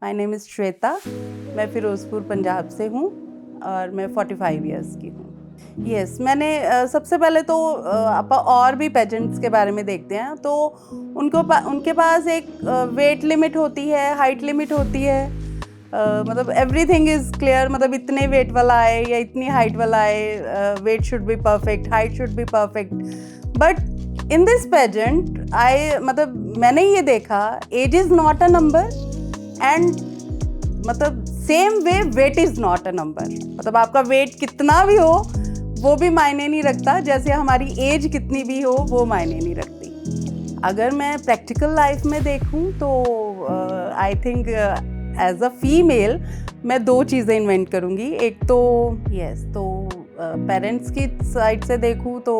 My name is Shweta. मैं फिरोज़पुर पंजाब से हूँ और मैं 45 इयर्स की हूँ। यस, मैंने सबसे पहले तो ਆਪਾਂ और भी पेजेंट्स के बारे में देखते हैं तो उनके पास एक वेट लिमिट होती है, हाइट लिमिट होती है। मतलब एवरीथिंग इज़ क्लियर, मतलब इतने वेट वाला आए या इतनी हाइट वाला आए, weight should be perfect, height should be perfect. But in this pageant मतलब मैंने ये देखा, age is not a number and मतलब same way weight is not a number. मतलब आपका वेट कितना भी हो वो भी मायने नहीं रखता, जैसे हमारी एज कितनी भी हो वो मायने नहीं रखती। अगर मैं प्रैक्टिकल लाइफ में देखूं तो I think as a female मैं 2 चीज़ें इन्वेंट करूंगी। एक तो पेरेंट्स की साइड से देखूं तो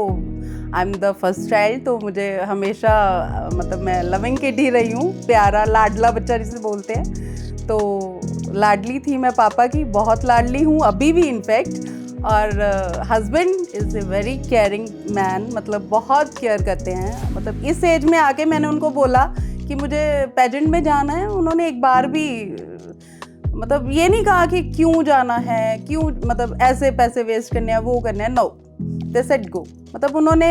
I am the first child, तो मुझे हमेशा मतलब मैं लविंग किड ही रही हूँ, प्यारा लाडला बच्चा जिसे बोलते हैं। तो लाडली थी मैं पापा की, बहुत लाडली हूँ अभी भी इनफैक्ट। और husband is a very caring man, मतलब बहुत केयर करते हैं। मतलब इस एज में आके मैंने उनको बोला कि मुझे पेजेंट में जाना है, उन्होंने एक बार भी मतलब ये नहीं कहा कि क्यों जाना है, क्यों मतलब ऐसे पैसे वेस्ट करने हैं, वो करने हैं। No, they said go. मतलब उन्होंने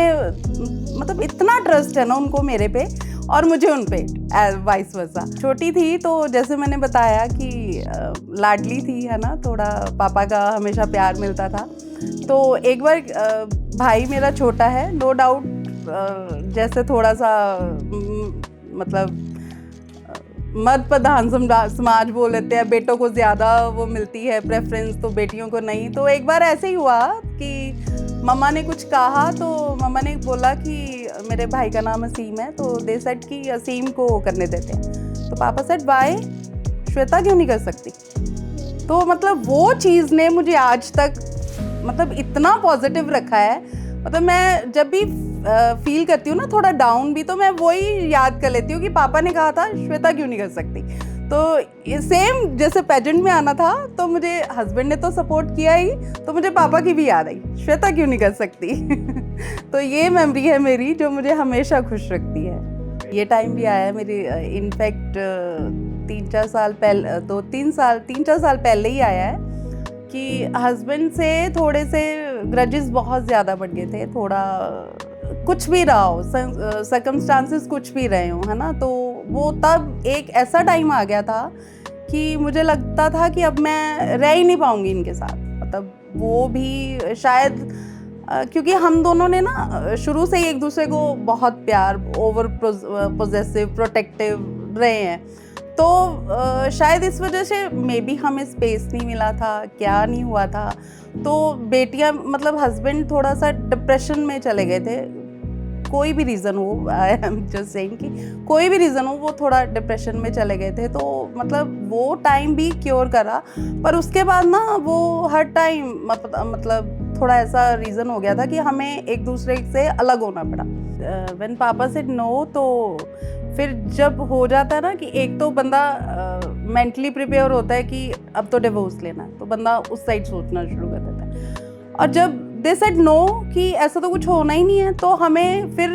मतलब इतना ट्रस्ट है ना उनको मेरे पे और मुझे उन पे, वाइस वर्सा। छोटी थी तो जैसे मैंने बताया कि लाडली थी, है ना, थोड़ा पापा का हमेशा प्यार मिलता था। तो एक बार भाई मेरा छोटा है, नो डाउट, जैसे थोड़ा सा मतलब मर्द प्रधान समाज बोल लेते हैं, बेटों को ज़्यादा वो मिलती है प्रेफरेंस, तो बेटियों को नहीं। तो एक बार ऐसे ही हुआ कि मम्मा ने कुछ कहा, तो मम्मा ने बोला कि मेरे भाई का नाम असीम है, तो दे सेड कि असीम को करने देते हैं। तो पापा सेड वाई, श्वेता क्यों नहीं कर सकती? तो मतलब वो चीज़ ने मुझे आज तक मतलब इतना पॉजिटिव रखा है। मतलब मैं जब भी फील करती हूँ ना थोड़ा डाउन भी, तो मैं वही याद कर लेती हूँ कि पापा ने कहा था श्वेता क्यों नहीं कर सकती। तो सेम जैसे पेजेंट में आना था तो मुझे हस्बैंड ने तो सपोर्ट किया ही, तो मुझे पापा की भी याद आई, श्वेता क्यों नहीं कर सकती। तो ये मेमोरी है मेरी जो मुझे हमेशा खुश रखती है। ये टाइम भी आया है मेरी, इनफैक्ट 3-4 साल पहले, 3-4 साल पहले ही आया है कि हस्बैंड से थोड़े से ग्रजेस बहुत ज़्यादा बढ़ गए थे। थोड़ा कुछ भी रहा हो, सर्कमस्टांसेस कुछ भी रहे हो, है ना, तो वो तब एक ऐसा टाइम आ गया था कि मुझे लगता था कि अब मैं रह ही नहीं पाऊंगी इनके साथ। मतलब वो भी शायद क्योंकि हम दोनों ने ना शुरू से ही एक दूसरे को बहुत प्यार, ओवर पोजेसिव, प्रोटेक्टिव रहे हैं। तो शायद इस वजह से मे बी हमें स्पेस नहीं मिला था, क्या नहीं हुआ था। तो बेटियां मतलब हस्बैंड थोड़ा सा डिप्रेशन में चले गए थे, कोई भी रीज़न हो, आई एम जस्ट सेइंग कि कोई भी रीज़न हो, वो थोड़ा डिप्रेशन में चले गए थे। तो मतलब वो टाइम भी क्योर करा, पर उसके बाद ना वो हर टाइम मतलब थोड़ा ऐसा रीज़न हो गया था कि हमें एक दूसरे से अलग होना पड़ा। व्हेन पापा सेड नो, तो फिर जब हो जाता है ना कि एक तो बंदा मेंटली प्रिपेयर होता है कि अब तो डिवोर्स लेना है, तो बंदा उस साइड सोचना शुरू कर देता है। और जब दे सेड नो कि ऐसा तो कुछ होना ही नहीं है, तो हमें फिर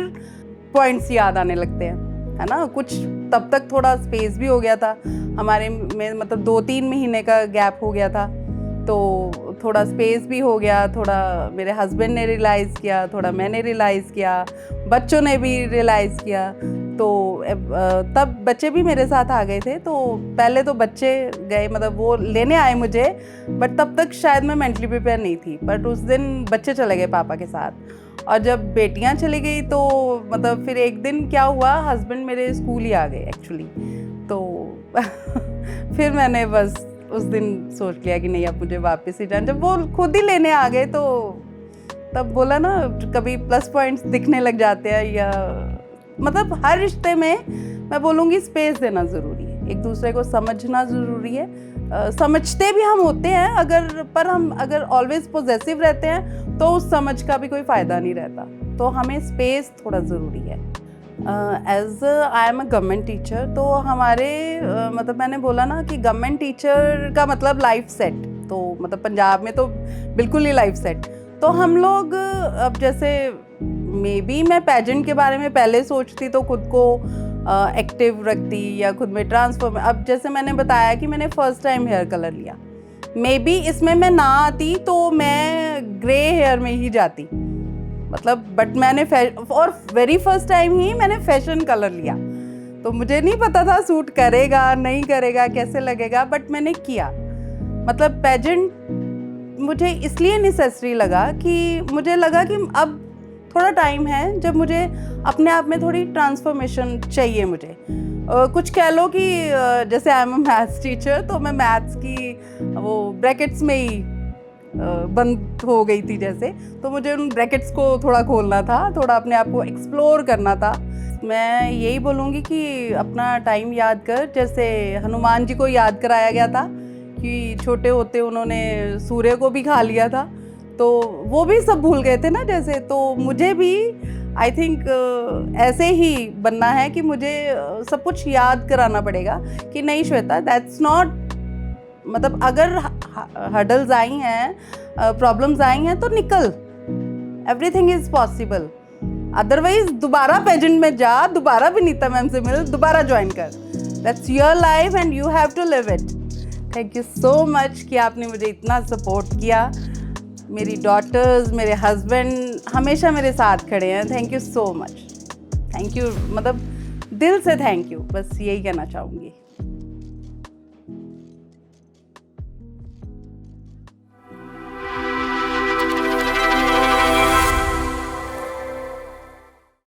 पॉइंट्स याद आने लगते हैं, है ना। कुछ तब तक थोड़ा स्पेस भी हो गया था हमारे में, मतलब 2-3 महीने का गैप हो गया था, तो थोड़ा स्पेस भी हो गया। थोड़ा मेरे हस्बैंड ने रियलाइज़ किया, थोड़ा मैंने रियलाइज़ किया, बच्चों ने भी रियलाइज़ किया। तो तब बच्चे भी मेरे साथ आ गए थे। तो पहले तो बच्चे गए, मतलब वो लेने आए मुझे, बट तब तक शायद मैं मेंटली प्रिपेयर नहीं थी। बट उस दिन बच्चे चले गए पापा के साथ, और जब बेटियां चली गई तो मतलब फिर एक दिन क्या हुआ, हस्बैंड मेरे स्कूल ही आ गए एक्चुअली। तो फिर मैंने बस उस दिन सोच लिया कि नहीं, अब मुझे वापस ही जाना। जब वो खुद ही लेने आ गए तो तब बोला ना, कभी प्लस पॉइंट्स दिखने लग जाते हैं, या मतलब हर रिश्ते में मैं बोलूँगी स्पेस देना ज़रूरी है, एक दूसरे को समझना ज़रूरी है। समझते भी हम होते हैं पर हम अगर ऑलवेज पॉजेसिव रहते हैं तो उस समझ का भी कोई फ़ायदा नहीं रहता, तो हमें स्पेस थोड़ा ज़रूरी है। As I am a government teacher, तो हमारे मतलब मैंने बोला ना कि गवर्नमेंट टीचर का मतलब लाइफ सेट, तो मतलब पंजाब में तो बिल्कुल ही लाइफ सेट। तो हम लोग अब जैसे मे बी मैं पेजेंट के बारे में पहले सोचती तो खुद को एक्टिव रखती या खुद में ट्रांसफॉर्म। अब जैसे मैंने बताया कि मैंने फर्स्ट टाइम हेयर कलर लिया, मे बी इसमें मैं ना आती तो मैं ग्रे हेयर में ही जाती, मतलब बट मैंने और वेरी फर्स्ट टाइम ही मैंने फैशन कलर लिया, तो मुझे नहीं पता था सूट करेगा नहीं करेगा कैसे लगेगा, बट मैंने किया। मतलब पेजेंट मुझे इसलिए नेसेसरी लगा कि मुझे लगा कि अब थोड़ा टाइम है जब मुझे अपने आप में थोड़ी ट्रांसफॉर्मेशन चाहिए। मुझे कुछ कह लो कि जैसे आई एम अ मैथ्स टीचर, तो मैं मैथ्स की वो ब्रैकेट्स में ही बंद हो गई थी जैसे, तो मुझे उन ब्रैकेट्स को थोड़ा खोलना था, थोड़ा अपने आप को एक्सप्लोर करना था। मैं यही बोलूँगी कि अपना टाइम याद कर, जैसे हनुमान जी को याद कराया गया था कि छोटे होते उन्होंने सूर्य को भी खा लिया था, तो वो भी सब भूल गए थे ना जैसे। तो मुझे भी आई थिंक ऐसे ही बनना है कि मुझे सब कुछ याद कराना पड़ेगा कि नहीं श्वेता, दैट्स नॉट, मतलब अगर हर्डल्स आई हैं, प्रॉब्लम्स आई हैं तो निकल, एवरीथिंग इज पॉसिबल। अदरवाइज दोबारा पेजेंट में जा, दोबारा विनीता मैम से मिल, दोबारा ज्वाइन कर। That's your life and you have to live it. Thank you so much कि आपने मुझे इतना सपोर्ट किया। मेरी डॉटर्स, मेरे हस्बैंड हमेशा मेरे साथ खड़े हैं। Thank you so much, thank you, मतलब दिल से थैंक यू, बस यही कहना चाहूँगी।